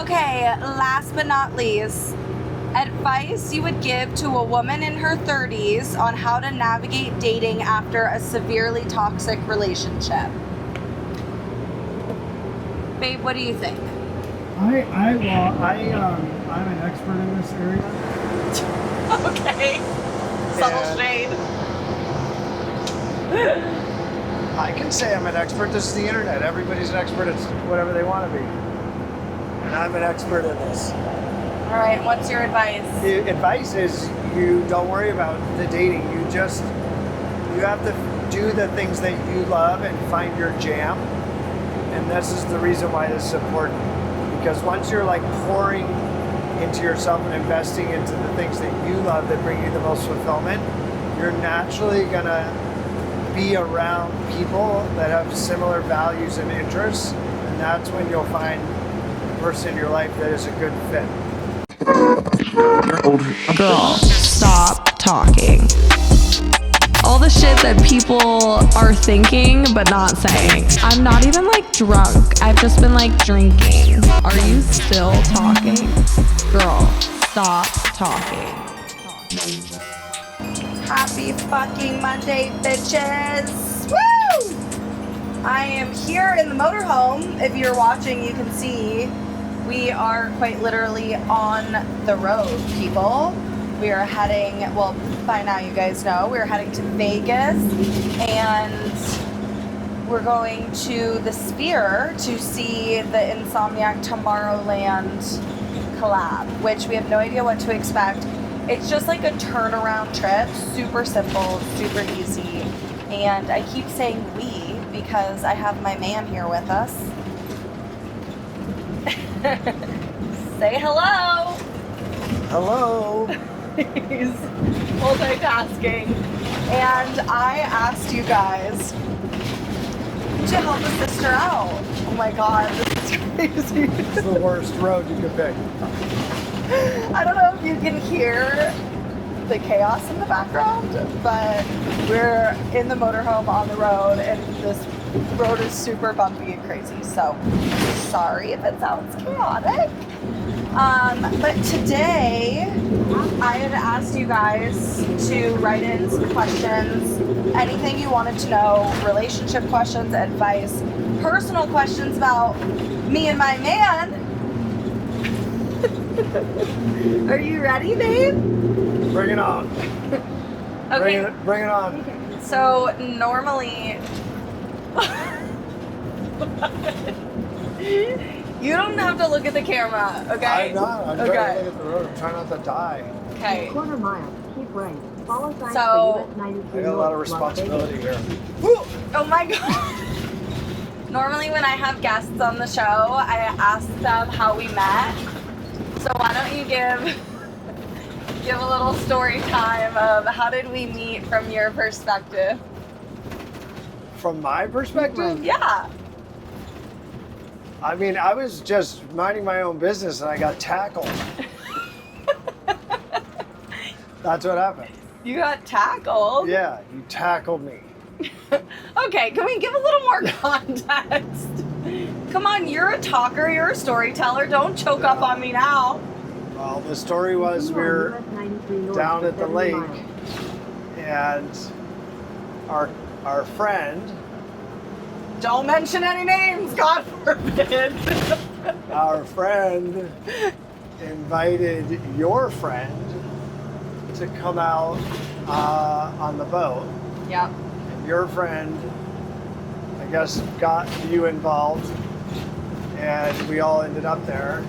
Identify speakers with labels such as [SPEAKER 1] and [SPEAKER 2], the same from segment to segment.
[SPEAKER 1] Okay, last but not least, advice you would give to a woman in her 30s on how to navigate dating after a severely toxic relationship. Babe, what do you think?
[SPEAKER 2] I'm an expert in this area.
[SPEAKER 1] Okay. Subtle shade.
[SPEAKER 2] I can say I'm an expert. This is the internet. Everybody's an expert at whatever they want to be. And I'm an expert in this.
[SPEAKER 1] All right, what's your advice?
[SPEAKER 2] The advice is you don't worry about the dating. You have to do the things that you love and find your jam. And this is the reason why this is important. Because once you're like pouring into yourself and investing into the things that you love that bring you the most fulfillment, you're naturally gonna be around people that have similar values and interests, and that's when you'll find the person in your life that is a good fit.
[SPEAKER 1] Girl, stop talking. All the shit that people are thinking but not saying. I'm not even like drunk. I've just been like drinking. Are you still talking? Girl, stop talking. Happy fucking Monday, bitches. Woo! I am here in the motorhome. If you're watching, you can see we are quite literally on the road, people. We are heading, well, by now you guys know, we're heading to Vegas, and we're going to the Sphere to see the Insomniac Tomorrowland collab, which we have no idea what to expect. It's just like a turnaround trip, super simple, super easy, and I keep saying we because I have my man here with us. Say hello!
[SPEAKER 2] Hello!
[SPEAKER 1] He's multitasking. And I asked you guys to help a sister out. Oh my god, this is crazy.
[SPEAKER 2] It's the worst road you could pick.
[SPEAKER 1] I don't know if you can hear the chaos in the background, but we're in the motorhome on the road, and this road is super bumpy and crazy, so sorry if it sounds chaotic. But today, I had asked you guys to write in some questions, anything you wanted to know, relationship questions, advice, personal questions about me and my man. Are you ready, babe?
[SPEAKER 2] Bring it on.
[SPEAKER 1] Okay.
[SPEAKER 2] Bring it on.
[SPEAKER 1] So normally, you don't have to look at the camera, okay?
[SPEAKER 2] I'm not. I'm trying to look at the road. I'm trying not to die.
[SPEAKER 1] Okay.
[SPEAKER 3] Quarter mile. Keep right. Follow signs
[SPEAKER 1] So,
[SPEAKER 3] for US 92
[SPEAKER 2] I got a lot of
[SPEAKER 3] North,
[SPEAKER 2] responsibility here.
[SPEAKER 1] Oh my god. Normally when I have guests on the show, I ask them how we met. So why don't you give a little story time of how did we meet from your perspective?
[SPEAKER 2] From my perspective?
[SPEAKER 1] Yeah.
[SPEAKER 2] I mean, I was just minding my own business and I got tackled. That's what happened.
[SPEAKER 1] You got tackled?
[SPEAKER 2] Yeah, you tackled me.
[SPEAKER 1] Okay, can we give a little more context? Come on, you're a talker, you're a storyteller. Don't choke up on me now.
[SPEAKER 2] Well, the story was we were down at the lake and our friend,
[SPEAKER 1] Don't mention any names, God forbid.
[SPEAKER 2] our friend invited your friend to come out on the boat.
[SPEAKER 1] Yep.
[SPEAKER 2] And your friend, I guess, got you involved, and we all ended up there.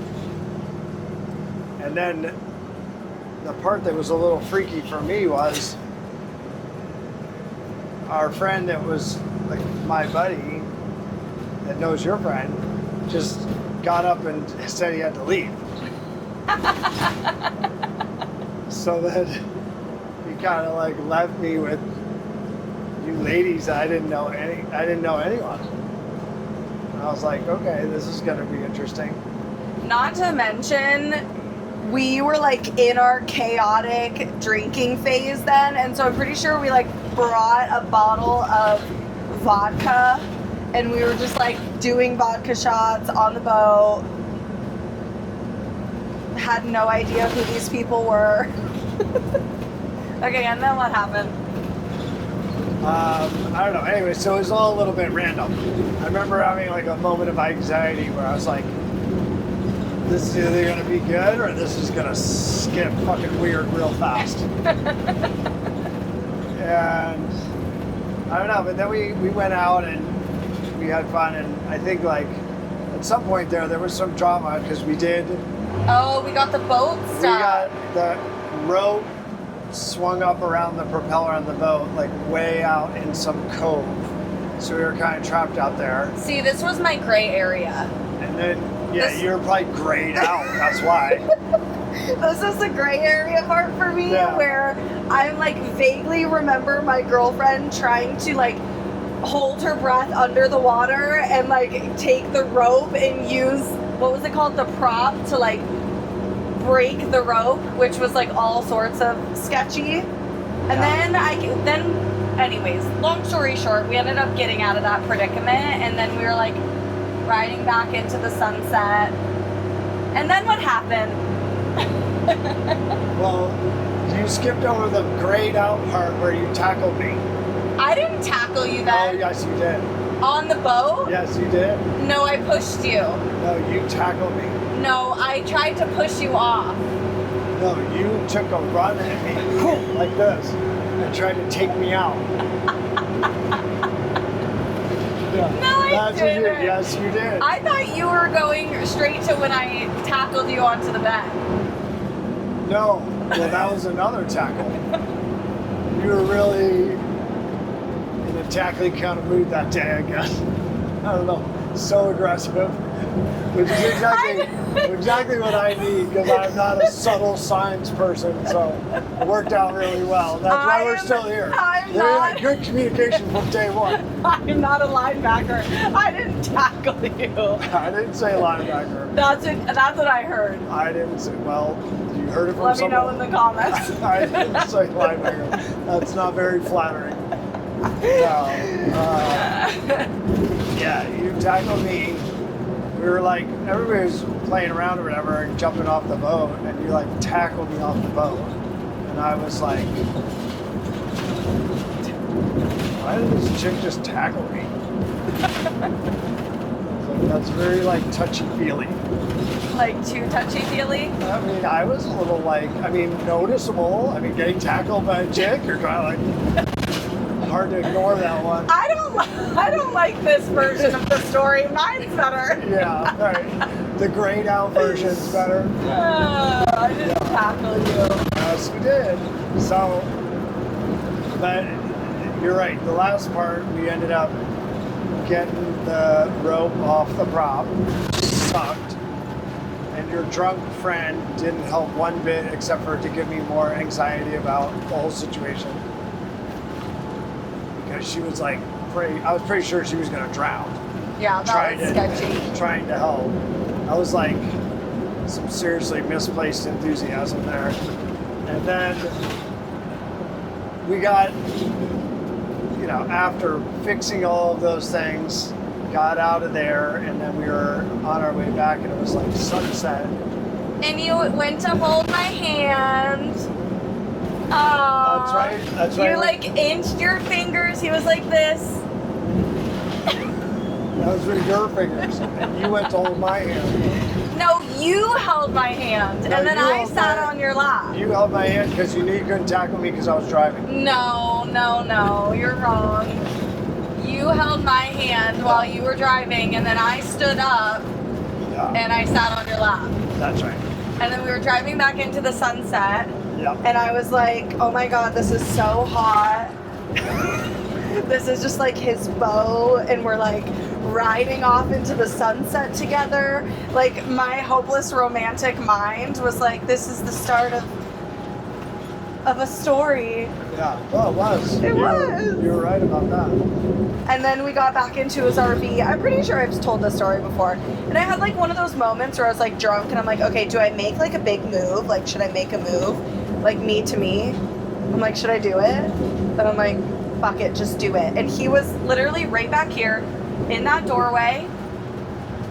[SPEAKER 2] And then the part that was a little freaky for me was our friend that was like my buddy that knows your friend just got up and said he had to leave. So then he kind of like left me with you ladies. I didn't know anyone. And I was like, okay, this is gonna be interesting.
[SPEAKER 1] Not to mention, we were like in our chaotic drinking phase then, and so I'm pretty sure we like brought a bottle of vodka and we were just like doing vodka shots on the boat. had no idea who these people were. Okay, and then what happened?
[SPEAKER 2] I don't know. Anyway, so it was all a little bit random. I remember having like a moment of anxiety where I was like, this is either going to be good or this is going to get fucking weird real fast. And I don't know, but then we went out and we had fun, and I think like at some point there was some drama because we got
[SPEAKER 1] the boat stuck.
[SPEAKER 2] We got the rope swung up around the propeller on the boat, like way out in some cove. So we were kind of trapped out there.
[SPEAKER 1] See, this was my gray area.
[SPEAKER 2] And then, you were probably grayed out. That's why.
[SPEAKER 1] This is the gray area part for me, where I like vaguely remember my girlfriend trying to like hold her breath under the water and like take the rope and use, what was it called, the prop to like break the rope, which was like all sorts of sketchy. And then anyways, long story short, we ended up getting out of that predicament, and then we were like riding back into the sunset. And then what happened?
[SPEAKER 2] Well, you skipped over the grayed out part where you tackled me.
[SPEAKER 1] I didn't tackle you then.
[SPEAKER 2] Oh, yes, you did.
[SPEAKER 1] On the boat?
[SPEAKER 2] Yes, you did.
[SPEAKER 1] No, I pushed you.
[SPEAKER 2] No, you tackled me.
[SPEAKER 1] No, I tried to push you off.
[SPEAKER 2] No, you took a run at me like this and tried to take me out. Yeah.
[SPEAKER 1] No, I
[SPEAKER 2] That's
[SPEAKER 1] didn't.
[SPEAKER 2] What you did. Yes, you did.
[SPEAKER 1] I thought you were going straight to when I tackled you onto the bed.
[SPEAKER 2] No, well, that was another tackle. You were really in a tackling kind of mood that day, I guess. I don't know. So aggressive. Which is exactly what I need, because I'm not a subtle signs person, so it worked out really well. That's why we're still here.
[SPEAKER 1] I'm
[SPEAKER 2] not good communication from day one.
[SPEAKER 1] I'm not a linebacker. I didn't tackle you.
[SPEAKER 2] I didn't say linebacker.
[SPEAKER 1] That's what I heard.
[SPEAKER 2] I didn't say, well, you heard it from
[SPEAKER 1] Let
[SPEAKER 2] someone.
[SPEAKER 1] me know in the comments.
[SPEAKER 2] I didn't say linebacker. That's not very flattering. No. Yeah, you tackled me. We were like, everybody was playing around or whatever and jumping off the boat, and you like tackled me off the boat. And I was like, why did this chick just tackle me? That's very like touchy-feely.
[SPEAKER 1] Like too touchy-feely?
[SPEAKER 2] I mean, I was a little like, noticeable. Getting tackled by a chick, you're kind of like, hard to ignore that one.
[SPEAKER 1] I don't like this version of the story. Mine's better.
[SPEAKER 2] Yeah, all right. The grayed out version's better.
[SPEAKER 1] I didn't tackle you.
[SPEAKER 2] Yes, you did. So, but you're right. The last part, we ended up getting the rope off the prop, sucked, and your drunk friend didn't help one bit except for to give me more anxiety about the whole situation. Because she was like, I was pretty sure she was going to drown.
[SPEAKER 1] Yeah, that was sketchy.
[SPEAKER 2] Trying to help. I was like, some seriously misplaced enthusiasm there. And then we got, after fixing all of those things, got out of there, and then we were on our way back, and it was like sunset.
[SPEAKER 1] And you went to hold my hand. Oh,
[SPEAKER 2] That's right.
[SPEAKER 1] You like inched your fingers. He was like this.
[SPEAKER 2] Those were your fingers, and you went to hold my hand.
[SPEAKER 1] No, you held my hand,
[SPEAKER 2] No,
[SPEAKER 1] and then I sat on your lap.
[SPEAKER 2] You held my hand because you knew you couldn't tackle me because I was driving.
[SPEAKER 1] No, you're wrong. You held my hand while you were driving, and then I stood up, and I sat on your lap.
[SPEAKER 2] That's right.
[SPEAKER 1] And then we were driving back into the sunset,
[SPEAKER 2] Yep.
[SPEAKER 1] and I was like, oh my god, this is so hot. This is just like his boat, and we're like riding off into the sunset together. Like, my hopeless romantic mind was like, this is the start of a story.
[SPEAKER 2] Yeah, well, it was.
[SPEAKER 1] It was.
[SPEAKER 2] You were right about that.
[SPEAKER 1] And then we got back into his RV. I'm pretty sure I've told this story before. And I had like one of those moments where I was like drunk, and I'm like, okay, do I make like a big move? Like, should I make a move? Like, me to me? I'm like, should I do it? Then I'm like, fuck it, just do it. And he was literally right back here in that doorway,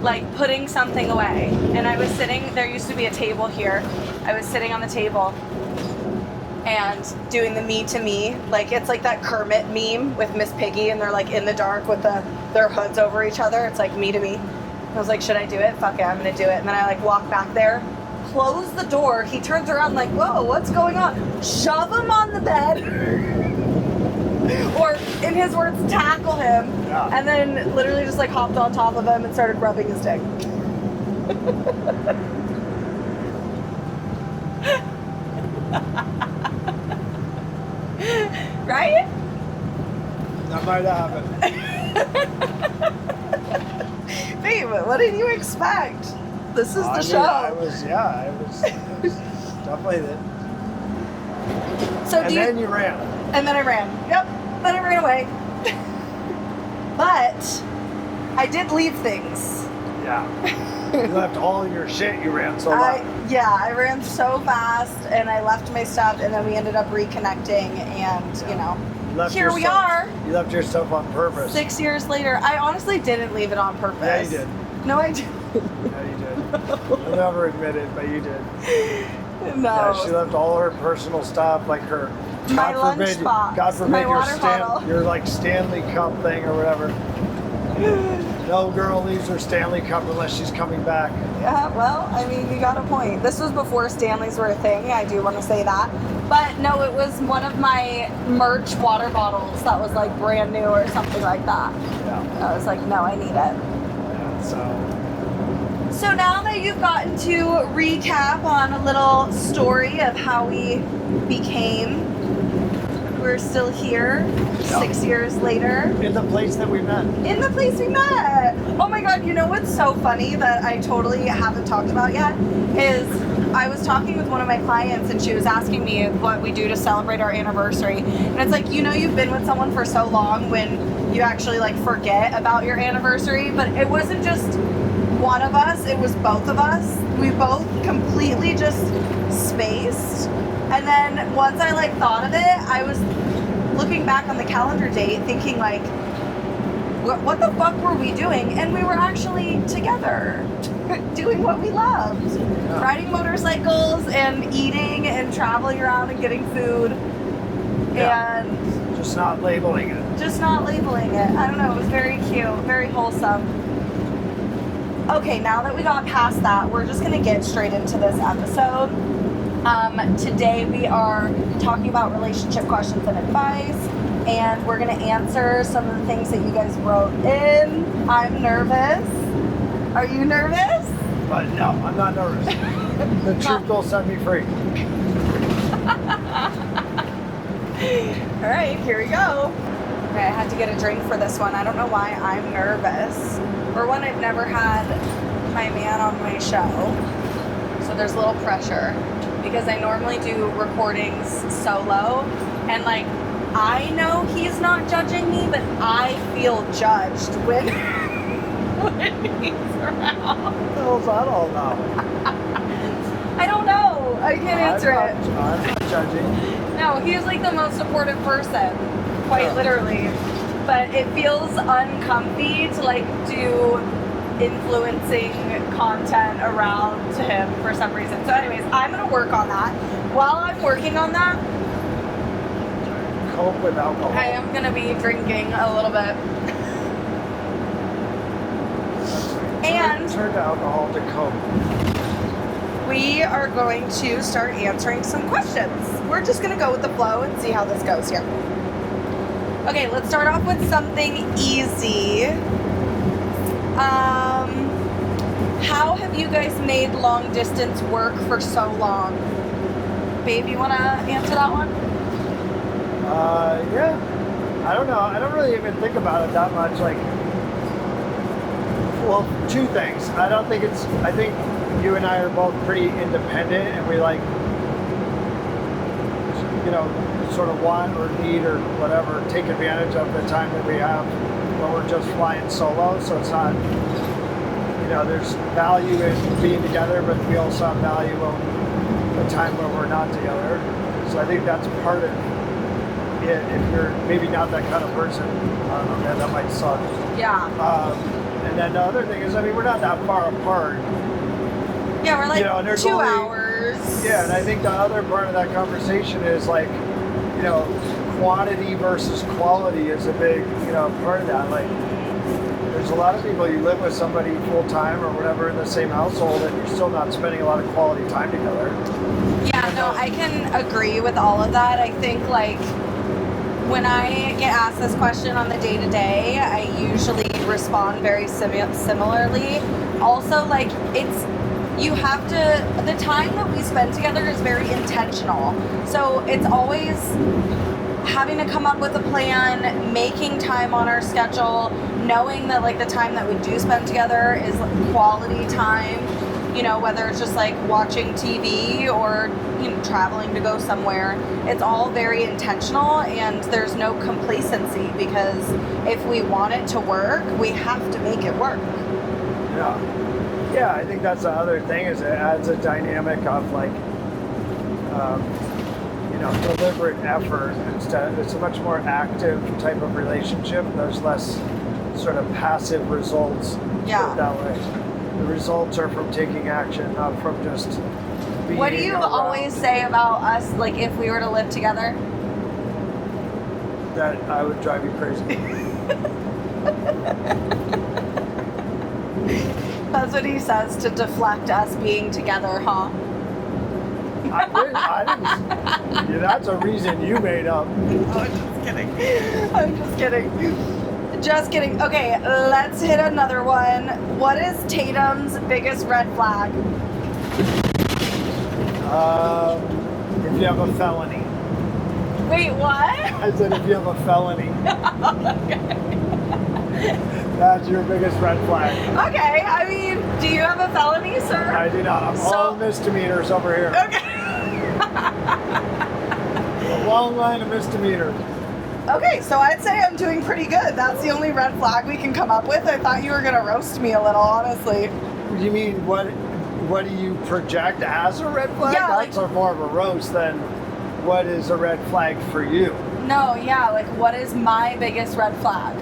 [SPEAKER 1] like putting something away. And I was sitting, there used to be a table here. I was sitting on the table and doing the me to me. Like it's like that Kermit meme with Miss Piggy and they're like in the dark with their hoods over each other. It's like me to me. I was like, should I do it? Fuck it, I'm gonna do it. And then I like walk back there, close the door. He turns around like, whoa, what's going on? Shove him on the bed. Or in his words, tackle him.
[SPEAKER 2] Yeah.
[SPEAKER 1] And then literally just like hopped on top of him and started rubbing his dick. Right?
[SPEAKER 2] That might happen.
[SPEAKER 1] Babe, what did you expect? This is the show.
[SPEAKER 2] I was definitely that.
[SPEAKER 1] So
[SPEAKER 2] And then you ran.
[SPEAKER 1] And then I ran. Yep. Then I ran away. But I did leave things.
[SPEAKER 2] Yeah. You left all your shit. You ran so long.
[SPEAKER 1] I ran so fast and I left my stuff and then we ended up reconnecting and, you know, here we are.
[SPEAKER 2] You left your stuff on purpose.
[SPEAKER 1] 6 years later. I honestly didn't leave it on purpose.
[SPEAKER 2] Yeah, you did.
[SPEAKER 1] No, I didn't.
[SPEAKER 2] Yeah, you did. You'll never admit it, but you did.
[SPEAKER 1] No.
[SPEAKER 2] Yeah, she left all her personal stuff, like her.
[SPEAKER 1] My
[SPEAKER 2] God
[SPEAKER 1] lunch box,
[SPEAKER 2] God forbid
[SPEAKER 1] my
[SPEAKER 2] your
[SPEAKER 1] water bottle.
[SPEAKER 2] your like Stanley Cup thing or whatever. No girl leaves her Stanley Cup unless she's coming back.
[SPEAKER 1] Yeah, well, I mean, you got a point. This was before Stanleys were a thing. I do want to say that. But no, it was one of my merch water bottles that was like brand new or something like that.
[SPEAKER 2] Yeah.
[SPEAKER 1] I was like, no, I need it.
[SPEAKER 2] Yeah,
[SPEAKER 1] So now that you've gotten to recap on a little story of how we became, we're still here 6 years later.
[SPEAKER 2] in the place that we met.
[SPEAKER 1] In the place we met. Oh my God, you know what's so funny that I totally haven't talked about yet is I was talking with one of my clients and she was asking me what we do to celebrate our anniversary. And it's like, you know, you've been with someone for so long when you actually like forget about your anniversary, but it wasn't just one of us, it was both of us. We both completely just spaced. And then once I like thought of it, I was looking back on the calendar date thinking like, what the fuck were we doing? And we were actually together doing what we loved.
[SPEAKER 2] Yeah.
[SPEAKER 1] Riding motorcycles and eating and traveling around and getting food.
[SPEAKER 2] Yeah.
[SPEAKER 1] And
[SPEAKER 2] Just not labeling it.
[SPEAKER 1] just not labeling it. I don't know, it was very cute, very wholesome. Okay, now that we got past that, we're just gonna get straight into this episode. Today we are talking about relationship questions and advice, and we're gonna answer some of the things that you guys wrote in. I'm nervous. Are you nervous?
[SPEAKER 2] But no, I'm not nervous. The truth will set me free.
[SPEAKER 1] All right, here we go. Okay, I had to get a drink for this one. I don't know why I'm nervous. For one, I've never had my man on my show, so there's a little pressure because I normally do recordings solo, and like I know he's not judging me, but I feel judged when he's around.
[SPEAKER 2] What the hell's that all about?
[SPEAKER 1] I don't know. I can't answer it.
[SPEAKER 2] I'm not judging.
[SPEAKER 1] No, he's like the most supportive person, quite literally. But it feels uncomfy to like do influencing content around to him for some reason. So anyways, I'm gonna work on that. While I'm working on that,
[SPEAKER 2] Cope with alcohol.
[SPEAKER 1] I am gonna be drinking a little bit. And
[SPEAKER 2] Turn to alcohol to cope.
[SPEAKER 1] we are going to start answering some questions. We're just gonna go with the flow and see how this goes here. Okay, let's start off with something easy. How have you guys made long distance work for so long? Babe, you wanna answer that one?
[SPEAKER 2] Yeah. I don't know. I don't really even think about it that much. Like, well, two things. I think you and I are both pretty independent and we like, you know, sort of want or need or whatever, take advantage of the time that we have when we're just flying solo. So it's not, you know, there's value in being together, but we also have value in the time when we're not together. So I think that's part of it. If you're maybe not that kind of person, I don't know, man, that might suck.
[SPEAKER 1] Yeah.
[SPEAKER 2] And then the other thing is, I mean, we're not that far apart.
[SPEAKER 1] Yeah, we're like
[SPEAKER 2] You know, and there's
[SPEAKER 1] 2
[SPEAKER 2] only-
[SPEAKER 1] hours.
[SPEAKER 2] Yeah, and I think the other part of that conversation is like, you know, quantity versus quality is a big, you know, part of that. Like, there's a lot of people, you live with somebody full time or whatever in the same household, and you're still not spending a lot of quality time together.
[SPEAKER 1] Yeah, no, I can agree with all of that. I think, like, when I get asked this question on the day-to-day, I usually respond very similarly. Also, like, you have to, the time that we spend together is very intentional. So it's always having to come up with a plan, making time on our schedule, knowing that, like, the time that we do spend together is quality time, you know, whether it's just like watching TV or, you know, traveling to go somewhere. It's all very intentional, and there's no complacency, because if we want it to work, we have to make it work.
[SPEAKER 2] Yeah. Yeah, I think that's the other thing, is it adds a dynamic of like, you know, deliberate effort instead. It's a much more active type of relationship. There's less sort of passive results.
[SPEAKER 1] Yeah.
[SPEAKER 2] Put it that way. The results are from taking action, not from just being
[SPEAKER 1] What do you
[SPEAKER 2] around.
[SPEAKER 1] always say about us, like, if we were to live together?
[SPEAKER 2] That I would drive you crazy.
[SPEAKER 1] That's what he says to deflect us being together, huh?
[SPEAKER 2] I didn't. Yeah, that's a reason you made up.
[SPEAKER 1] Oh, I'm just kidding. I'm just kidding. Just kidding. Okay, let's hit another one. What is Tatum's biggest red flag?
[SPEAKER 2] If you have a felony.
[SPEAKER 1] Wait, what?
[SPEAKER 2] I said if you have a felony. That's your biggest red flag.
[SPEAKER 1] Okay, I mean, do you have a felony, sir?
[SPEAKER 2] I do not. I'm all misdemeanors over here.
[SPEAKER 1] Okay.
[SPEAKER 2] A long line of misdemeanors.
[SPEAKER 1] Okay, so I'd say I'm doing pretty good. That's the only red flag we can come up with. I thought you were gonna roast me a little, honestly.
[SPEAKER 2] You mean what do you project as a red flag?
[SPEAKER 1] Yeah,
[SPEAKER 2] That's more of a roast than what is a red flag for you.
[SPEAKER 1] No, yeah, like, what is my biggest red flag?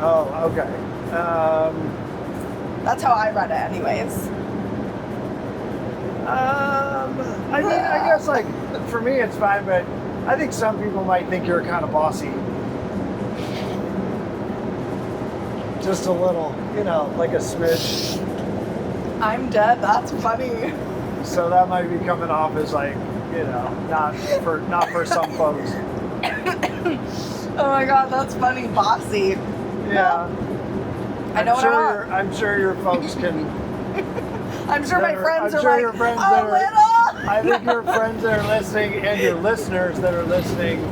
[SPEAKER 2] Oh, okay.
[SPEAKER 1] That's how I read it, anyways.
[SPEAKER 2] I mean, I guess, like, for me it's fine, but I think some people might think you're kind of bossy. Just a little, you know, like a smidge.
[SPEAKER 1] I'm dead. That's funny.
[SPEAKER 2] So that might be coming off as, like, you know, not for some folks.
[SPEAKER 1] Oh my god, that's funny. Bossy.
[SPEAKER 2] Yeah.
[SPEAKER 1] I know what I want.
[SPEAKER 2] I'm sure your folks can.
[SPEAKER 1] I'm sure my friends
[SPEAKER 2] I'm
[SPEAKER 1] are
[SPEAKER 2] sure
[SPEAKER 1] like,
[SPEAKER 2] your friends
[SPEAKER 1] a
[SPEAKER 2] that are-
[SPEAKER 1] little.
[SPEAKER 2] I think your friends that are listening and your listeners that are listening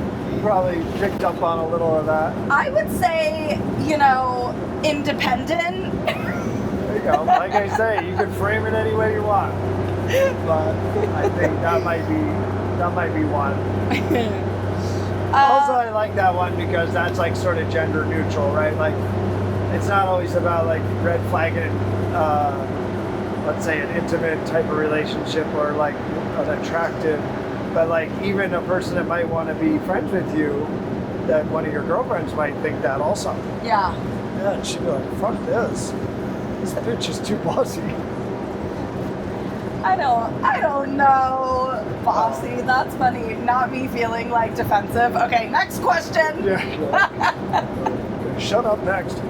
[SPEAKER 2] probably picked up on a little of that.
[SPEAKER 1] I would say, you know, independent.
[SPEAKER 2] There you go. Like I say, you can frame it any way you want. But I think that might be one. Also, I like that one because that's like sort of gender neutral, right? Like, it's not always about like red flagging, let's say, an intimate type of relationship or like an attractive, but like even a person that might want to be friends with you, that one of your girlfriends might think that also.
[SPEAKER 1] Yeah.
[SPEAKER 2] Yeah, and she'd be like, fuck this. This bitch is too bossy.
[SPEAKER 1] I don't know. Bossy, that's funny. Not me feeling like defensive. Okay, next question.
[SPEAKER 2] Yeah. Shut up next.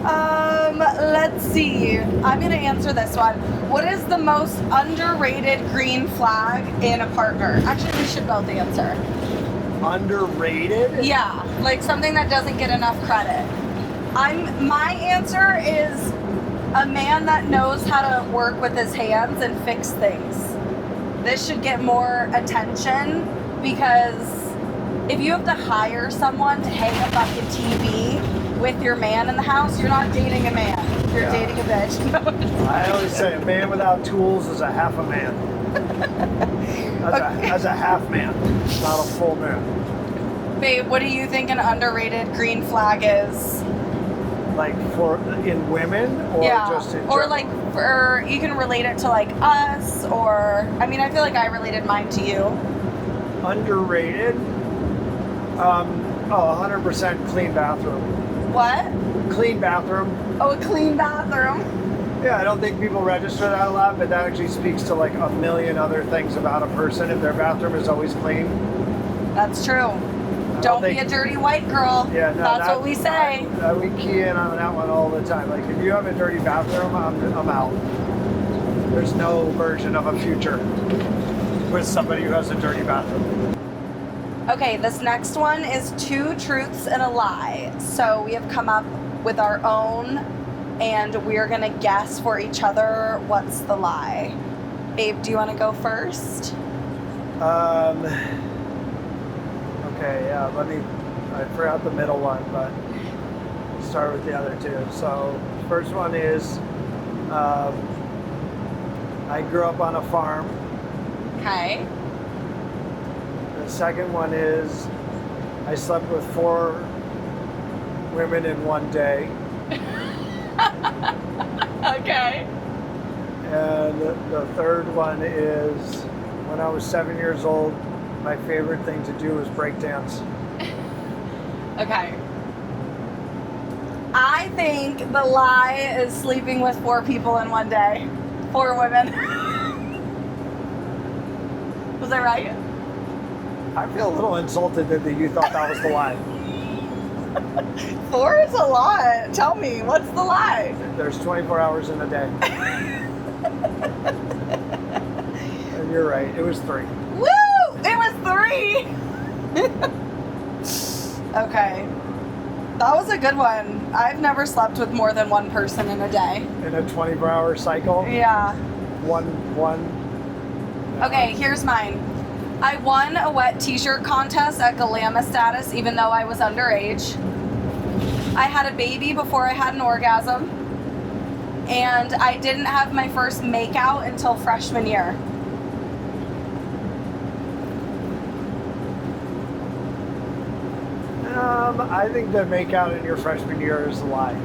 [SPEAKER 1] Let's see. I'm gonna answer this one. What is the most underrated green flag in a partner? Actually, we should both answer.
[SPEAKER 2] Underrated?
[SPEAKER 1] Yeah, like something that doesn't get enough credit. My answer is a man that knows how to work with his hands and fix things. This should get more attention, because if you have to hire someone to hang a fucking TV with your man in the house, you're not dating a man. You're dating a bitch.
[SPEAKER 2] I always say a man without tools is a half a man. That's a half man, not a full man.
[SPEAKER 1] Babe, what do you think an underrated green flag is?
[SPEAKER 2] Like in women or just in
[SPEAKER 1] or
[SPEAKER 2] general?
[SPEAKER 1] like, or you can relate it to like us, or I mean, I feel like I related mine to you.
[SPEAKER 2] Underrated? 100% clean bathroom.
[SPEAKER 1] What?
[SPEAKER 2] Clean bathroom.
[SPEAKER 1] Oh, a clean bathroom.
[SPEAKER 2] Yeah, I don't think people register that a lot, but that actually speaks to like a million other things about a person if their bathroom is always clean.
[SPEAKER 1] That's true. Don't be a dirty white girl.
[SPEAKER 2] Yeah, no,
[SPEAKER 1] that's what we say.
[SPEAKER 2] We key in on that one all the time. Like, if you have a dirty bathroom, I'm out. There's no version of a future with somebody who has a dirty bathroom.
[SPEAKER 1] Okay, this next one is 2 truths and a lie. So we have come up with our own, and we're gonna guess for each other what's the lie. Babe, do you want to go first?
[SPEAKER 2] Okay, yeah. I forgot the middle one, but start with the other two. So, first one is, I grew up on a farm.
[SPEAKER 1] Okay.
[SPEAKER 2] The second one is, I slept with 4 women in one day.
[SPEAKER 1] Okay.
[SPEAKER 2] And the third one is, when I was 7 years old, my favorite thing to do was break dance.
[SPEAKER 1] Okay. I think the lie is sleeping with 4 people in one day. 4 women. Was I right?
[SPEAKER 2] I feel a little insulted that you thought that was the lie.
[SPEAKER 1] 4 is a lot. Tell me, what's the lie?
[SPEAKER 2] There's 24 hours in a day. And you're right, it was 3.
[SPEAKER 1] Woo! It was 3! Okay. That was a good one. I've never slept with more than 1 person in a day.
[SPEAKER 2] In a 24-hour cycle?
[SPEAKER 1] Yeah.
[SPEAKER 2] One.
[SPEAKER 1] Okay, here's mine. I won a wet t-shirt contest at Galama Status even though I was underage. I had a baby before I had an orgasm. And I didn't have my first makeout until freshman year.
[SPEAKER 2] I think the make out in your freshman year is a lie.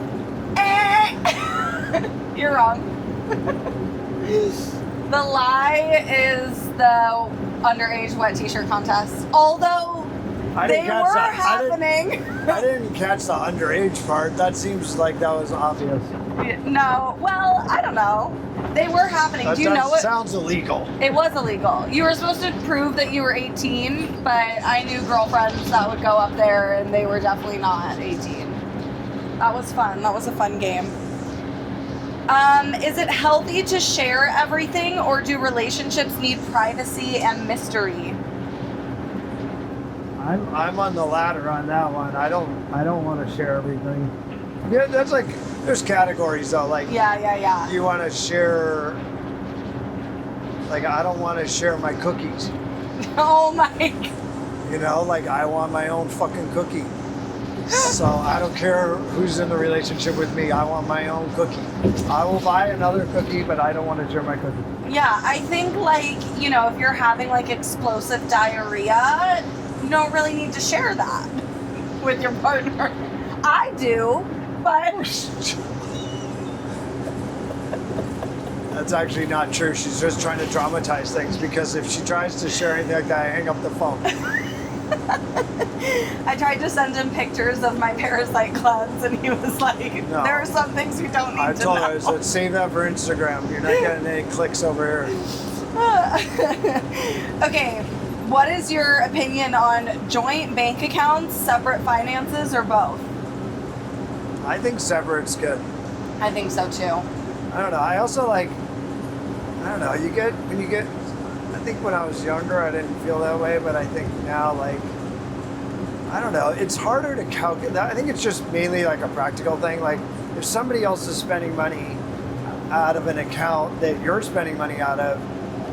[SPEAKER 1] You're wrong. The lie is the underage wet t-shirt contest. Although they were happening.
[SPEAKER 2] I didn't catch the underage part. That seems like that was obvious.
[SPEAKER 1] No, well, I don't know. They were happening. Do you know it?
[SPEAKER 2] Sounds illegal.
[SPEAKER 1] It was illegal. You were supposed to prove that you were 18, but I knew girlfriends that would go up there and they were definitely not 18. That was fun. That was a fun game. Is it healthy to share everything, or do relationships need privacy and mystery?
[SPEAKER 2] I'm on the latter on that one. I don't want to share everything. Yeah, that's like, there's categories though. Like,
[SPEAKER 1] Yeah.
[SPEAKER 2] you want to share, like, I don't want to share my cookies.
[SPEAKER 1] Oh my.
[SPEAKER 2] You know, like, I want my own fucking cookie. So I don't care who's in the relationship with me. I want my own cookie. I will buy another cookie, but I don't want to share my cookie.
[SPEAKER 1] Yeah, I think, like, you know, if you're having like explosive diarrhea, you don't really need to share that with your partner. I do, but
[SPEAKER 2] That's actually not true. She's just trying to dramatize things, because if she tries to share anything like that, I hang up the phone.
[SPEAKER 1] I tried to send him pictures of my parasite cleanse, and he was like,
[SPEAKER 2] No.
[SPEAKER 1] there are some things you don't need
[SPEAKER 2] I
[SPEAKER 1] to
[SPEAKER 2] told
[SPEAKER 1] know.
[SPEAKER 2] her, I said, save that for Instagram. You're not getting any clicks over here.
[SPEAKER 1] Okay, what is your opinion on joint bank accounts, separate finances, or both?
[SPEAKER 2] I think separate's good.
[SPEAKER 1] I think so too.
[SPEAKER 2] I don't know. I also like, I don't know, I think when I was younger, I didn't feel that way, but I think now, like, I don't know, it's harder to calculate. I think it's just mainly like a practical thing. Like, if somebody else is spending money out of an account that you're spending money out of,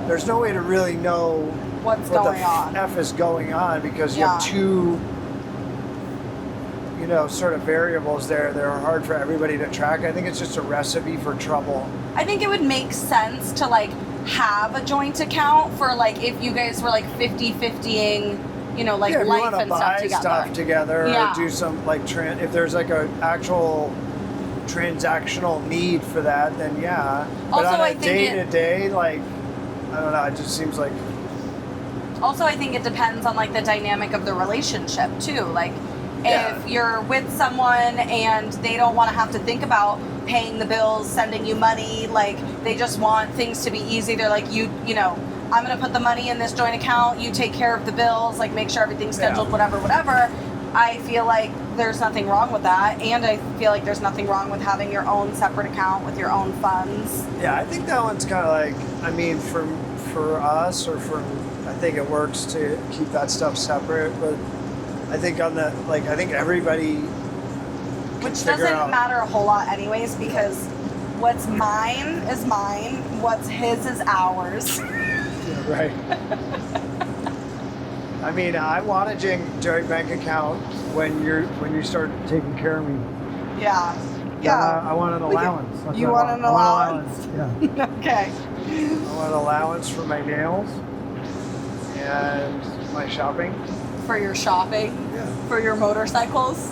[SPEAKER 2] there's no way to really know
[SPEAKER 1] What's
[SPEAKER 2] what
[SPEAKER 1] going
[SPEAKER 2] the
[SPEAKER 1] on?
[SPEAKER 2] F is going on, because you
[SPEAKER 1] Yeah.
[SPEAKER 2] have 2, you know, sort of variables there that are hard for everybody to track. I think it's just a recipe for trouble.
[SPEAKER 1] I think it would make sense to like have a joint account for like if you guys were like 50-50ing, you know, like
[SPEAKER 2] Yeah, if you
[SPEAKER 1] life
[SPEAKER 2] want to
[SPEAKER 1] and
[SPEAKER 2] buy
[SPEAKER 1] stuff together.
[SPEAKER 2] together or do some like if there's like an actual transactional need for that, then yeah. But
[SPEAKER 1] Also,
[SPEAKER 2] on
[SPEAKER 1] I
[SPEAKER 2] a
[SPEAKER 1] think
[SPEAKER 2] day to day, like, I don't know, it just seems like,
[SPEAKER 1] Also, I think it depends on like the dynamic of the relationship too. Like,
[SPEAKER 2] Yeah.
[SPEAKER 1] If you're with someone and they don't want to have to think about paying the bills, sending you money, like they just want things to be easy. They're like, you know, I'm going to put the money in this joint account. You take care of the bills, like make sure everything's scheduled, whatever. I feel like there's nothing wrong with that. And I feel like there's nothing wrong with having your own separate account with your own funds.
[SPEAKER 2] Yeah, I think that one's kind of like, I mean, for us or I think it works to keep that stuff separate, but I think I think everybody
[SPEAKER 1] Which doesn't matter a whole lot anyways, because what's mine is mine, what's his is ours.
[SPEAKER 2] Yeah, right. I mean, I want a joint bank account when you start taking care of me.
[SPEAKER 1] Yeah.
[SPEAKER 2] I want an allowance. That's
[SPEAKER 1] You
[SPEAKER 2] what
[SPEAKER 1] want
[SPEAKER 2] I
[SPEAKER 1] an allowance?
[SPEAKER 2] Yeah.
[SPEAKER 1] Okay.
[SPEAKER 2] I want an allowance for my nails and my shopping.
[SPEAKER 1] For your shopping?
[SPEAKER 2] Yeah.
[SPEAKER 1] For your motorcycles?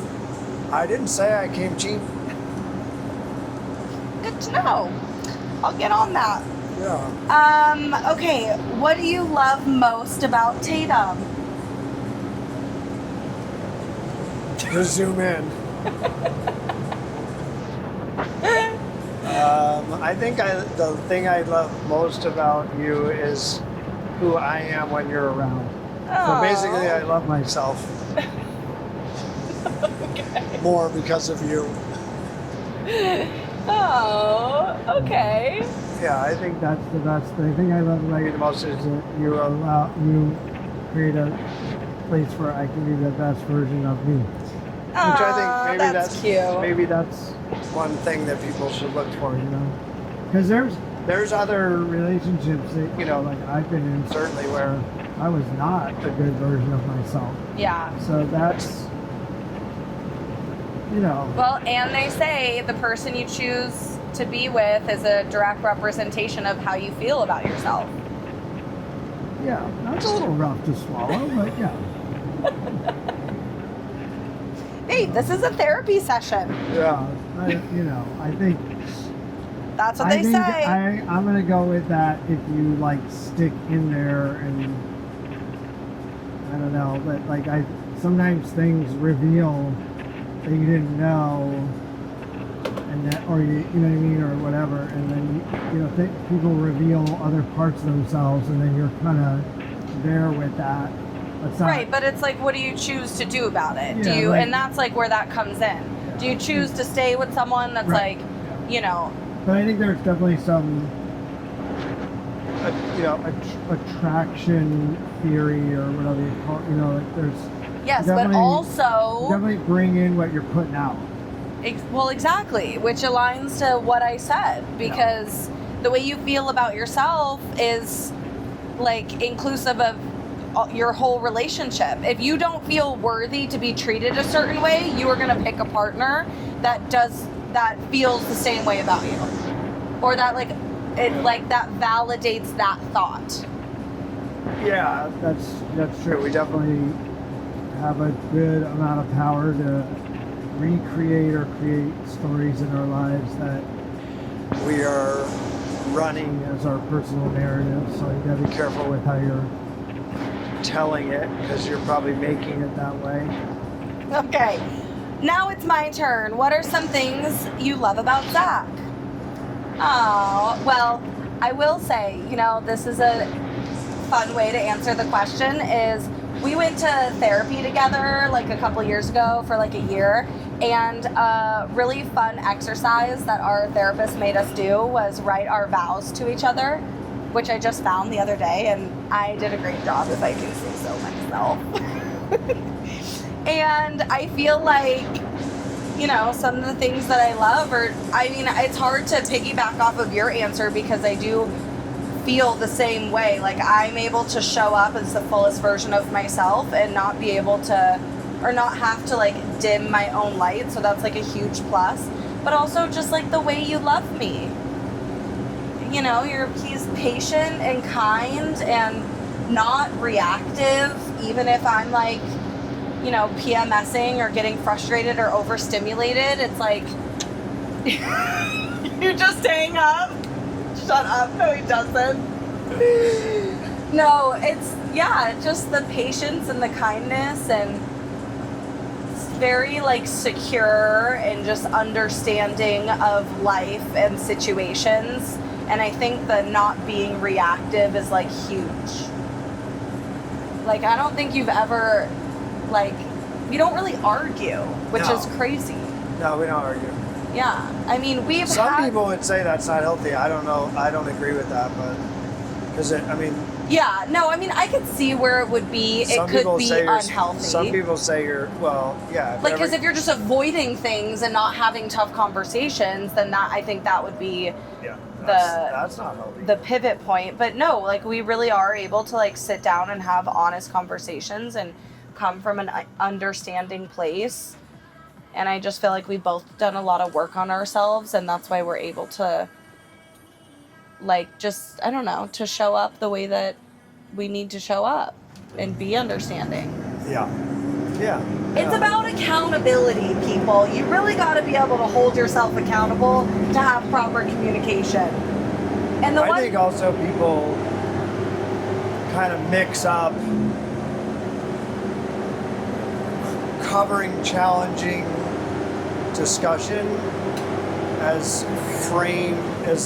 [SPEAKER 2] I didn't say I came cheap.
[SPEAKER 1] Good to know. I'll get on that.
[SPEAKER 2] Yeah.
[SPEAKER 1] Okay, what do you love most about Tatum?
[SPEAKER 2] Just zoom in. I think the thing I love most about you is who I am when you're around. So basically, I love myself more because of you.
[SPEAKER 1] Oh, okay.
[SPEAKER 2] Yeah, I think that's the best. The thing I love about you the most is that you create a place where I can be the best version of me. Which I think maybe that's
[SPEAKER 1] cute.
[SPEAKER 2] Maybe that's one thing that people should look for, you know, because there's other relationships that, you know, like I've been in certainly where I was not a good version of myself.
[SPEAKER 1] Yeah.
[SPEAKER 2] So that's, you know.
[SPEAKER 1] Well, and they say the person you choose to be with is a direct representation of how you feel about yourself.
[SPEAKER 2] Yeah, that's a little rough to swallow, but yeah.
[SPEAKER 1] Hey, this is a therapy session.
[SPEAKER 2] Yeah, I think
[SPEAKER 1] That's what they say.
[SPEAKER 2] I'm gonna go with that if you like stick in there, and I don't know, but like sometimes things reveal that you didn't know, and that, or you know what I mean, or whatever, and then people reveal other parts of themselves, and then you're kind of there with that.
[SPEAKER 1] Right, but it's like, what do you choose to do about it?
[SPEAKER 2] Yeah,
[SPEAKER 1] Do you,
[SPEAKER 2] right.
[SPEAKER 1] and that's like where that comes in.
[SPEAKER 2] Yeah.
[SPEAKER 1] Do you choose to stay with someone that's
[SPEAKER 2] Right.
[SPEAKER 1] like, you know?
[SPEAKER 2] But I think there's definitely some, attraction theory or whatever you call it. You know, like there's.
[SPEAKER 1] Yes, but also.
[SPEAKER 2] Definitely bring in what you're putting out.
[SPEAKER 1] Well, exactly, which aligns to what I said, because the way you feel about yourself is like inclusive of your whole relationship. If you don't feel worthy to be treated a certain way, you are going to pick a partner that feels the same way about you, or that that validates that thought.
[SPEAKER 2] Yeah, that's true. We definitely have a good amount of power to recreate or create stories in our lives that we are running as our personal narrative. So you got to be careful with how you're telling it, because you're probably making it that way.
[SPEAKER 1] Okay, now it's my turn. What are some things you love about Zach? Oh, well, I will say, this is a fun way to answer the question is we went to therapy together like a couple years ago for like a year, and a really fun exercise that our therapist made us do was write our vows to each other, which I just found the other day, and I did a great job, if I do say so myself. And I feel like, some of the things that I love it's hard to piggyback off of your answer, because I do feel the same way. Like, I'm able to show up as the fullest version of myself and not be able to, or not have to like dim my own light. So that's like a huge plus. But also just like the way you love me. He's patient and kind and not reactive, even if I'm like, PMSing or getting frustrated or overstimulated. It's like, you just hang up. Shut up. No, he doesn't. No, it's just the patience and the kindness, and very like secure and just understanding of life and situations. And I think the not being reactive is like huge. Like, I don't think you've ever, like, you don't really argue, which
[SPEAKER 2] No.
[SPEAKER 1] is crazy.
[SPEAKER 2] No, we don't argue.
[SPEAKER 1] Yeah. I mean,
[SPEAKER 2] Some people would say that's not healthy. I don't know. I don't agree with that, but because I mean,
[SPEAKER 1] yeah, no, I mean, I could see where it would be. It
[SPEAKER 2] some
[SPEAKER 1] could
[SPEAKER 2] people
[SPEAKER 1] be
[SPEAKER 2] say
[SPEAKER 1] unhealthy.
[SPEAKER 2] Some people say you're yeah.
[SPEAKER 1] Like, because if you're just avoiding things and not having tough conversations, then I think that would be
[SPEAKER 2] yeah, that's not healthy.
[SPEAKER 1] the pivot point. But no, like, we really are able to like sit down and have honest conversations and come from an understanding place. And I just feel like we've both done a lot of work on ourselves, and that's why we're able to, like, just, I don't know, to show up the way that we need to show up and be understanding.
[SPEAKER 2] Yeah.
[SPEAKER 1] It's about accountability, people. You really got to be able to hold yourself accountable to have proper communication. And
[SPEAKER 2] I think also people kind of mix up covering challenging discussion as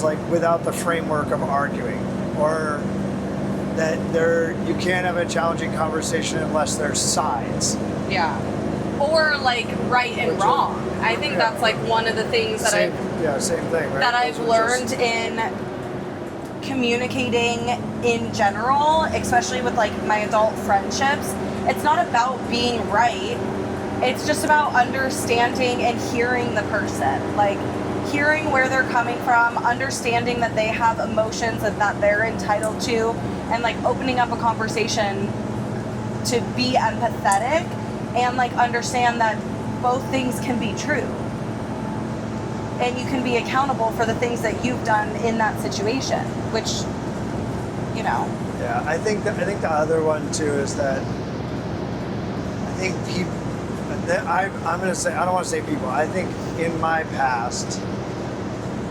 [SPEAKER 2] like without the framework of arguing, or that you can't have a challenging conversation unless there's sides.
[SPEAKER 1] Yeah. Or like right and wrong. I think that's like one of the things that
[SPEAKER 2] same thing, right?
[SPEAKER 1] that I've learned in communicating in general, especially with like my adult friendships. It's not about being right. It's just about understanding and hearing the person, like hearing where they're coming from, understanding that they have emotions and that they're entitled to, and like opening up a conversation to be empathetic and like understand that both things can be true. And you can be accountable for the things that you've done in that situation, which, you know.
[SPEAKER 2] Yeah, I think the other one too is that I think people. I'm going to say, I don't want to say people. I think in my past,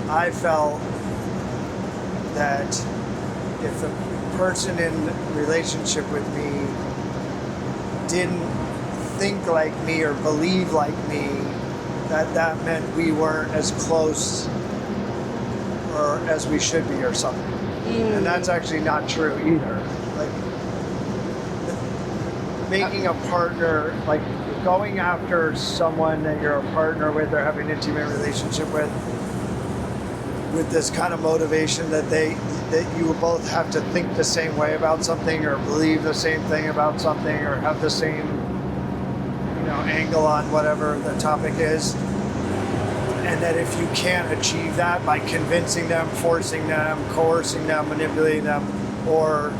[SPEAKER 2] I felt that if the person in relationship with me didn't think like me or believe like me, that meant we weren't as close or as we should be or something. And that's actually not true either. Like making a partner, like going after someone that you're a partner with or having an intimate relationship with this kind of motivation that you both have to think the same way about something or believe the same thing about something or have the same angle on whatever the topic is, and that if you can't achieve that by convincing them, forcing them, coercing them, manipulating them, or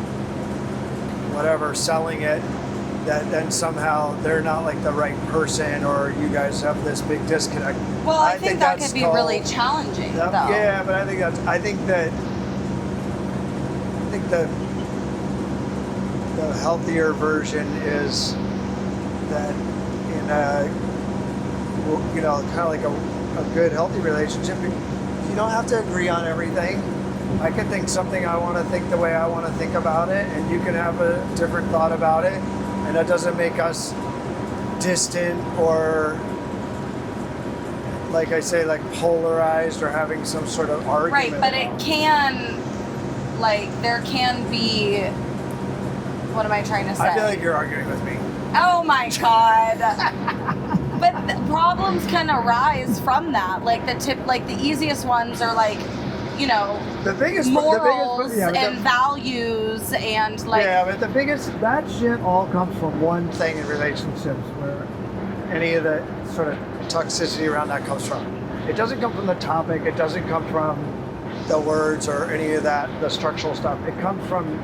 [SPEAKER 2] whatever, selling it, that then somehow they're not like the right person, or you guys have this big disconnect.
[SPEAKER 1] Well, I think that could be really challenging, though.
[SPEAKER 2] Yeah, but I think the healthier version is that in a kind of like a good healthy relationship, you don't have to agree on everything. I can think something, I want to think the way I want to think about it, and you can have a different thought about it. And that doesn't make us distant or, like I say, like polarized or having some sort of argument.
[SPEAKER 1] Right, but it can, like, there can be, what am I trying to say?
[SPEAKER 2] I feel like you're arguing with me.
[SPEAKER 1] Oh my God. But the problems can arise from that. Like the easiest ones are like,
[SPEAKER 2] the biggest
[SPEAKER 1] morals and values and like.
[SPEAKER 2] Yeah, but that shit all comes from one thing in relationships, where any of the sort of toxicity around that comes from. It doesn't come from the topic. It doesn't come from the words or any of that, the structural stuff. It comes from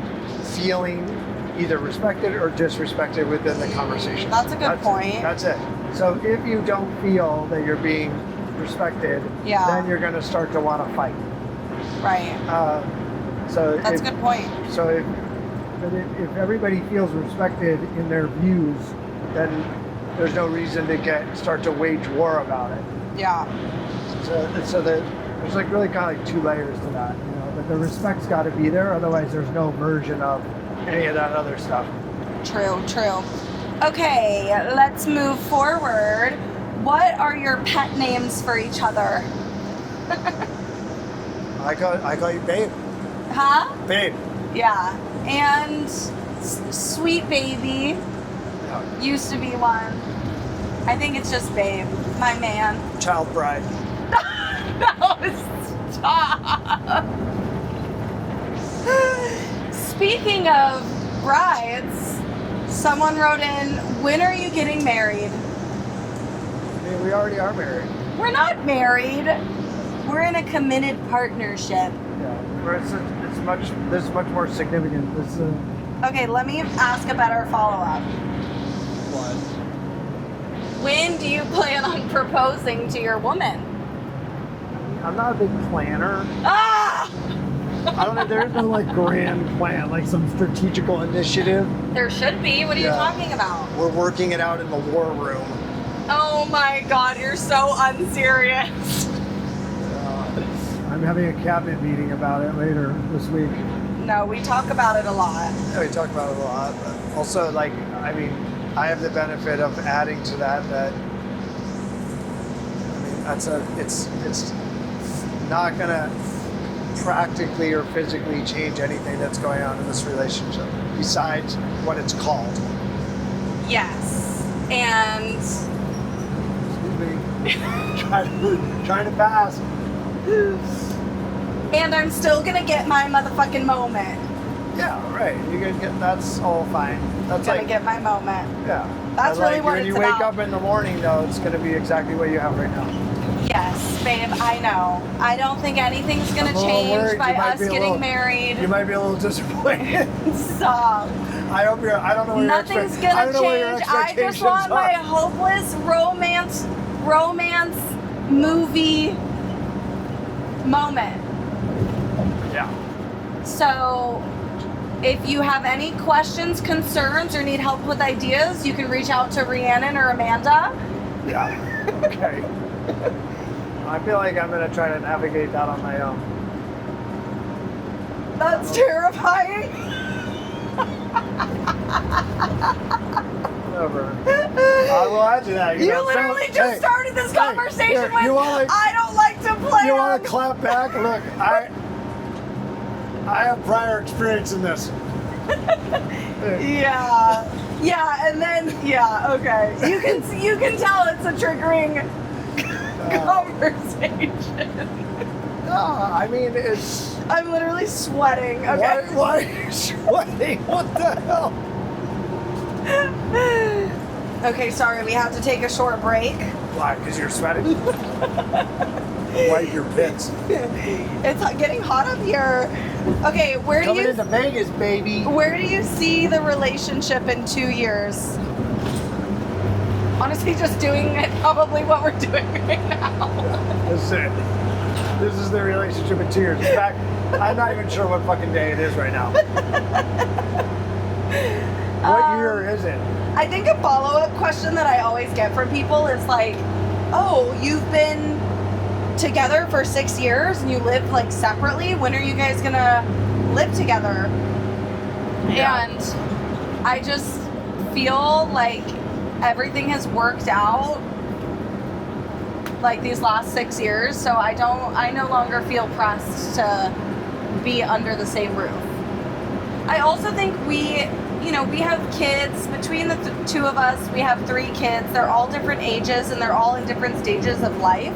[SPEAKER 2] feeling either respected or disrespected within the conversation.
[SPEAKER 1] That's a good point.
[SPEAKER 2] That's it. So if you don't feel that you're being respected, then you're going to start to want to fight.
[SPEAKER 1] Right.
[SPEAKER 2] That's
[SPEAKER 1] a good point.
[SPEAKER 2] So if everybody feels respected in their views, then there's no reason to start to wage war about it.
[SPEAKER 1] Yeah.
[SPEAKER 2] So there's like really kind of like two layers to that, but the respect's got to be there. Otherwise, there's no version of any of that other stuff.
[SPEAKER 1] True. Okay, let's move forward. What are your pet names for each other?
[SPEAKER 2] I call you babe.
[SPEAKER 1] Huh?
[SPEAKER 2] Babe.
[SPEAKER 1] Yeah. And sweet baby
[SPEAKER 2] Yeah.
[SPEAKER 1] used to be one. I think it's just babe, my man.
[SPEAKER 2] Child bride.
[SPEAKER 1] No, stop. Speaking of brides, someone wrote in, when are you getting married?
[SPEAKER 2] I mean, we already are married.
[SPEAKER 1] We're not married. We're in a committed partnership.
[SPEAKER 2] Yeah. Where this is much more significant. This
[SPEAKER 1] Okay, let me ask a better follow-up.
[SPEAKER 2] what?
[SPEAKER 1] When do you plan on proposing to your woman?
[SPEAKER 2] I'm not a big planner.
[SPEAKER 1] Ah!
[SPEAKER 2] I don't know. There's no like grand plan, like some strategical initiative.
[SPEAKER 1] There should be. What are you
[SPEAKER 2] Yeah.
[SPEAKER 1] talking about?
[SPEAKER 2] We're working it out in the war room.
[SPEAKER 1] Oh my god, you're so unserious.
[SPEAKER 2] I'm having a cabinet meeting about it later this week.
[SPEAKER 1] No, we talk about it a lot.
[SPEAKER 2] Yeah, we talk about it a lot, but also like I mean, I have the benefit of adding to that. I mean, it's not gonna practically or physically change anything that's going on in this relationship besides what it's called.
[SPEAKER 1] Yes. And
[SPEAKER 2] Excuse me. trying to pass.
[SPEAKER 1] I'm still gonna get my motherfucking moment.
[SPEAKER 2] Yeah, right. You're gonna get that's all fine. That's
[SPEAKER 1] Gonna
[SPEAKER 2] like
[SPEAKER 1] get my moment.
[SPEAKER 2] yeah.
[SPEAKER 1] That's
[SPEAKER 2] But,
[SPEAKER 1] really
[SPEAKER 2] like,
[SPEAKER 1] what
[SPEAKER 2] when
[SPEAKER 1] it's
[SPEAKER 2] you wake
[SPEAKER 1] about.
[SPEAKER 2] up in the morning though, it's gonna be exactly what you have right now.
[SPEAKER 1] Yes, babe, I know. I don't think anything's gonna
[SPEAKER 2] I'm a little
[SPEAKER 1] change
[SPEAKER 2] worried
[SPEAKER 1] by
[SPEAKER 2] you might
[SPEAKER 1] us
[SPEAKER 2] be a
[SPEAKER 1] getting
[SPEAKER 2] little-
[SPEAKER 1] married.
[SPEAKER 2] You might be a little disappointed.
[SPEAKER 1] Stop.
[SPEAKER 2] I hope you're. I don't know what
[SPEAKER 1] Nothing's
[SPEAKER 2] your I
[SPEAKER 1] gonna
[SPEAKER 2] don't know what your
[SPEAKER 1] change. I
[SPEAKER 2] expectations
[SPEAKER 1] just want my
[SPEAKER 2] are.
[SPEAKER 1] hopeless romance movie moment.
[SPEAKER 2] Yeah.
[SPEAKER 1] So, if you have any questions, concerns, or need help with ideas, you can reach out to Rhiannon or Amanda.
[SPEAKER 2] Yeah. Okay. I feel like I'm gonna try to navigate that on my own.
[SPEAKER 1] That's terrifying.
[SPEAKER 2] Whatever. I will add to that.
[SPEAKER 1] You
[SPEAKER 2] know,
[SPEAKER 1] literally
[SPEAKER 2] so-
[SPEAKER 1] just
[SPEAKER 2] hey,
[SPEAKER 1] started this
[SPEAKER 2] hey,
[SPEAKER 1] conversation
[SPEAKER 2] here,
[SPEAKER 1] with,
[SPEAKER 2] you wanna-
[SPEAKER 1] I don't like to plan.
[SPEAKER 2] You want to clap back? Look, I have prior experience in this.
[SPEAKER 1] Yeah, and then okay. You can tell it's a triggering conversation.
[SPEAKER 2] No, I mean it's.
[SPEAKER 1] I'm literally sweating. Okay.
[SPEAKER 2] Why are you sweating? What the hell?
[SPEAKER 1] Okay, sorry, we have to take a short break.
[SPEAKER 2] Why? Because you're sweating. Wipe your pits.
[SPEAKER 1] It's getting hot up here. Okay,
[SPEAKER 2] Coming into Vegas, baby.
[SPEAKER 1] where do you see the relationship in 2 years? Honestly, just doing it, probably what we're doing right now.
[SPEAKER 2] This is it. This is the relationship in 2 years. In fact, I'm not even sure what fucking day it is right now. What year is it?
[SPEAKER 1] I think a follow-up question that I always get from people is like, oh, you've been together for 6 years and you live like separately. When are you guys gonna live together?
[SPEAKER 2] Yeah.
[SPEAKER 1] And I just feel like everything has worked out like these last 6 years, so I no longer feel pressed to be under the same roof. I also think we have kids. Between the two of us, we have 3 kids. They're all different ages and they're all in different stages of life.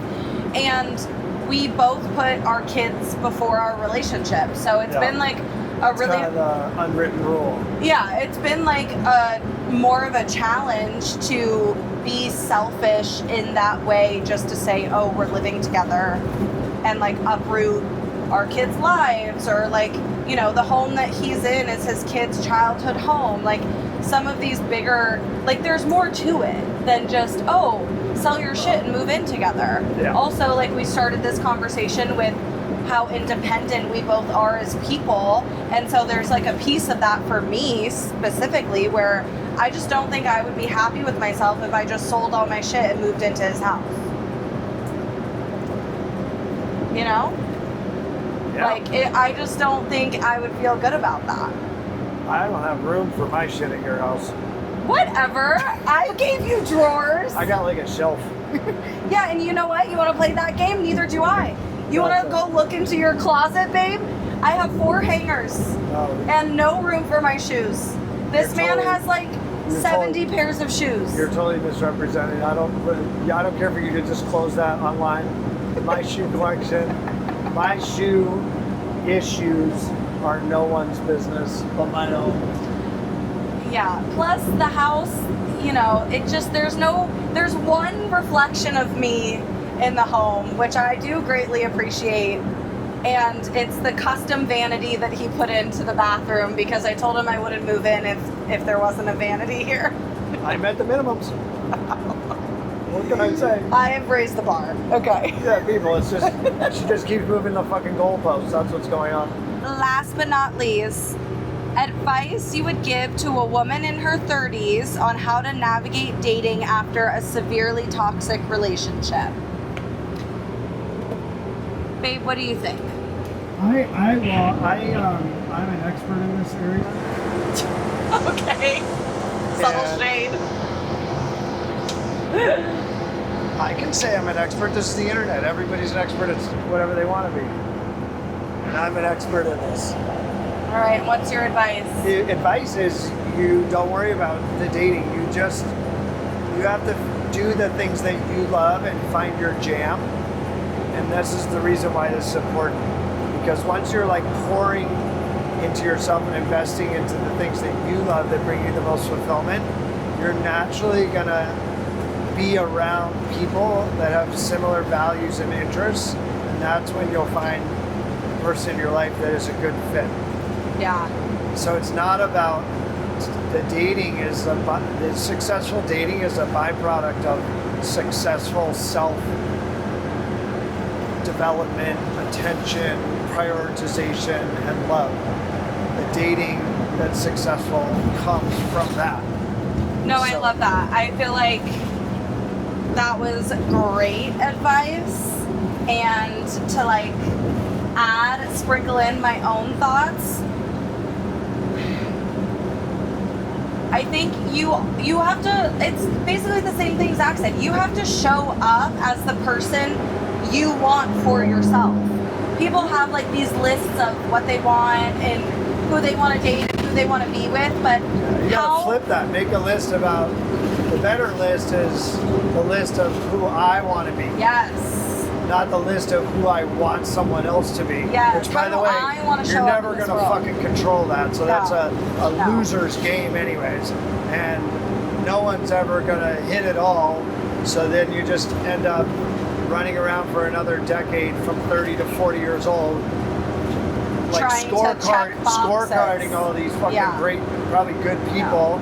[SPEAKER 1] And we both put our kids before our relationship. So it's been like a
[SPEAKER 2] It's
[SPEAKER 1] really...
[SPEAKER 2] kind of the unwritten rule.
[SPEAKER 1] Yeah, it's been like a more of a challenge to be selfish in that way, just to say, oh, we're living together, and like uproot our kids' lives, or like, you know, the home that he's in is his kid's childhood home. Like some of these bigger, like there's more to it than just, oh, sell your shit and move in together.
[SPEAKER 2] Yeah.
[SPEAKER 1] Also, like we started this conversation with how independent we both are as people, and so there's like a piece of that for me specifically where I just don't think I would be happy with myself if I just sold all my shit and moved into his house. You know?
[SPEAKER 2] Yeah.
[SPEAKER 1] Like, I just don't think I would feel good about that.
[SPEAKER 2] I don't have room for my shit at your house.
[SPEAKER 1] Whatever. I gave you drawers.
[SPEAKER 2] I got like a shelf.
[SPEAKER 1] Yeah, and you know what? You want to play that game? Neither do I. You want to go look into your closet, babe? I have 4 hangers and no room for my shoes. This man has like 70 pairs of shoes.
[SPEAKER 2] You're totally misrepresented. I don't care for you to disclose that online. My shoe collection, my shoe issues are no one's business but my own.
[SPEAKER 1] Yeah. Plus the house, you know, it just there's one reflection of me in the home, which I do greatly appreciate. And it's the custom vanity that he put into the bathroom because I told him I wouldn't move in if there wasn't a vanity here.
[SPEAKER 2] I met the minimums. What can I say?
[SPEAKER 1] I have raised the bar. Okay.
[SPEAKER 2] Yeah, people, it's just, she just keeps moving the fucking goalposts. That's what's going on.
[SPEAKER 1] Last but not least, advice you would give to a woman in her 30s on how to navigate dating after a severely toxic relationship. Babe, what do you think?
[SPEAKER 2] I'm an expert in this area.
[SPEAKER 1] Okay. Subtle shade.
[SPEAKER 2] I can say I'm an expert. This is the internet. Everybody's an expert at whatever they want to be. And I'm an expert in this.
[SPEAKER 1] All right, what's your advice?
[SPEAKER 2] The advice is you don't worry about the dating. You have to do the things that you love and find your jam. And this is the reason why this is important. Because once you're like pouring into yourself and investing into the things that you love that bring you the most fulfillment, you're naturally gonna be around people that have similar values and interests. And that's when you'll find the person in your life that is a good fit.
[SPEAKER 1] Yeah.
[SPEAKER 2] So it's not about the dating the successful dating is a byproduct of successful self development, attention, prioritization, and love. The dating that's successful comes from that.
[SPEAKER 1] No, I love that. I feel like that was great advice. And to like sprinkle in my own thoughts, I think you have to, it's basically the same thing Zach said. You have to show up as the person you want for yourself. People have like these lists of what they want and who they want to date and who they want to be with, but
[SPEAKER 2] you gotta flip that. Make a list about, the better list is the list of who I want to be.
[SPEAKER 1] Yes.
[SPEAKER 2] Not the list of who I want someone else to be.
[SPEAKER 1] Yes.
[SPEAKER 2] Which, by the way, you're never going to fucking control that. So that's a loser's game anyways. And no one's ever going to hit it all. So then you just end up running around for another decade from 30 to 40 years old. Like scorecarding all these fucking great, probably good people.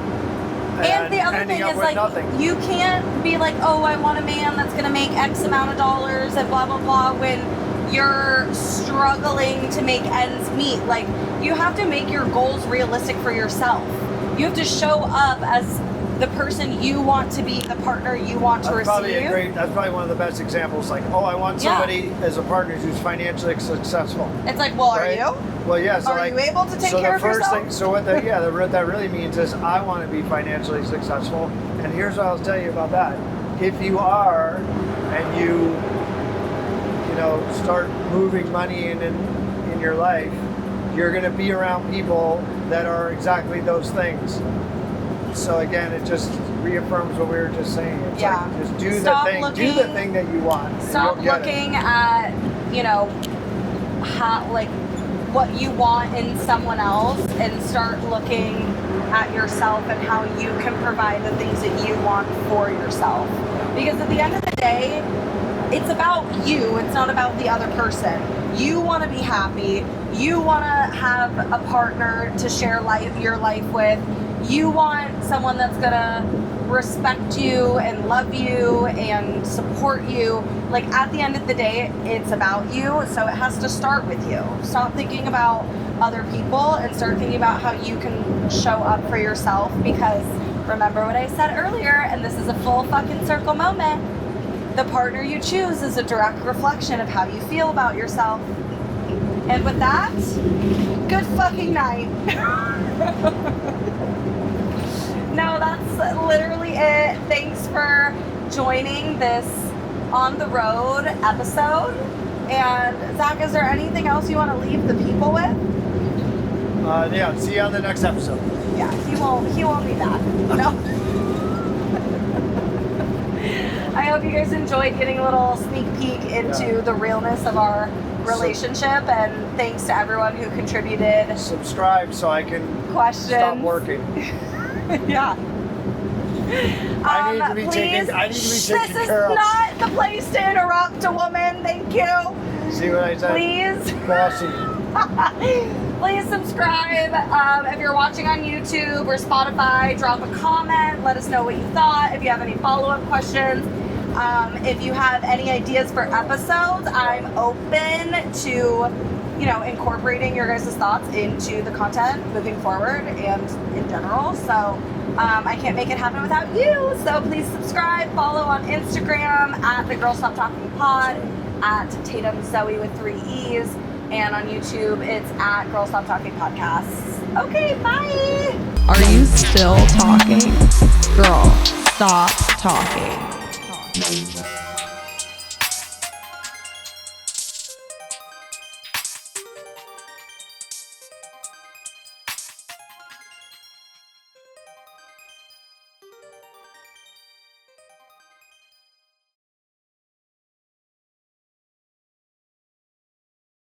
[SPEAKER 1] And the other thing is like, you can't be like, oh, I want a man that's going to make X amount of dollars and blah, blah, blah, when you're struggling to make ends meet. Like, you have to make your goals realistic for yourself. You have to show up as the person you want to be, the partner you want to receive.
[SPEAKER 2] That's probably one of the best exampals. Like, oh, I want somebody as a partner who's financially successful.
[SPEAKER 1] It's like, well, are you?
[SPEAKER 2] Well, yeah. So
[SPEAKER 1] are you able to take care of yourself?
[SPEAKER 2] So what that really means is I want to be financially successful. And here's what I'll tell you about that. If you are, and you start moving money in your life, you're going to be around people that are exactly those things. So again, it just reaffirms what we were just saying. It's like, just do the thing that you want.
[SPEAKER 1] Stop looking at, how, like, what you want in someone else, and start looking at yourself and how you can provide the things that you want for yourself. Because at the end of the day, it's about you. It's not about the other person. You want to be happy. You want to have a partner to share your life with. You want someone that's gonna respect you and love you and support you. Like, at the end of the day, it's about you, so it has to start with you. Stop thinking about other people and start thinking about how you can show up for yourself, because remember what I said earlier, and this is a full fucking circle moment, the partner you choose is a direct reflection of how you feel about yourself. And with that, good fucking night. No, that's literally it. Thanks for joining this on the road episode. And Zach, is there anything else you want to leave the people with?
[SPEAKER 2] Yeah, see you on the next episode.
[SPEAKER 1] Yeah, he won't be back. No. I hope you guys enjoyed getting a little sneak peek into the realness of our relationship, and thanks to everyone who contributed
[SPEAKER 2] Subscribe so I can
[SPEAKER 1] questions.
[SPEAKER 2] stop working.
[SPEAKER 1] Yeah.
[SPEAKER 2] I need to be taken care of.
[SPEAKER 1] This is not the place to interrupt a woman. Thank you.
[SPEAKER 2] See what I said?
[SPEAKER 1] Please.
[SPEAKER 2] Bossy.
[SPEAKER 1] Please subscribe. If you're watching on YouTube or Spotify, drop a comment. Let us know what you thought. If you have any follow-up questions. If you have any ideas for episodes, I'm open to, incorporating your guys' thoughts into the content moving forward and in general. So I can't make it happen without you. So please subscribe, follow on Instagram at The Girl Stop Talking Pod, at Tatum Zoe with 3 E's, and on YouTube it's at Girl Stop Talking Podcasts. Okay, bye.
[SPEAKER 4] Are you still talking? Girl, stop talking.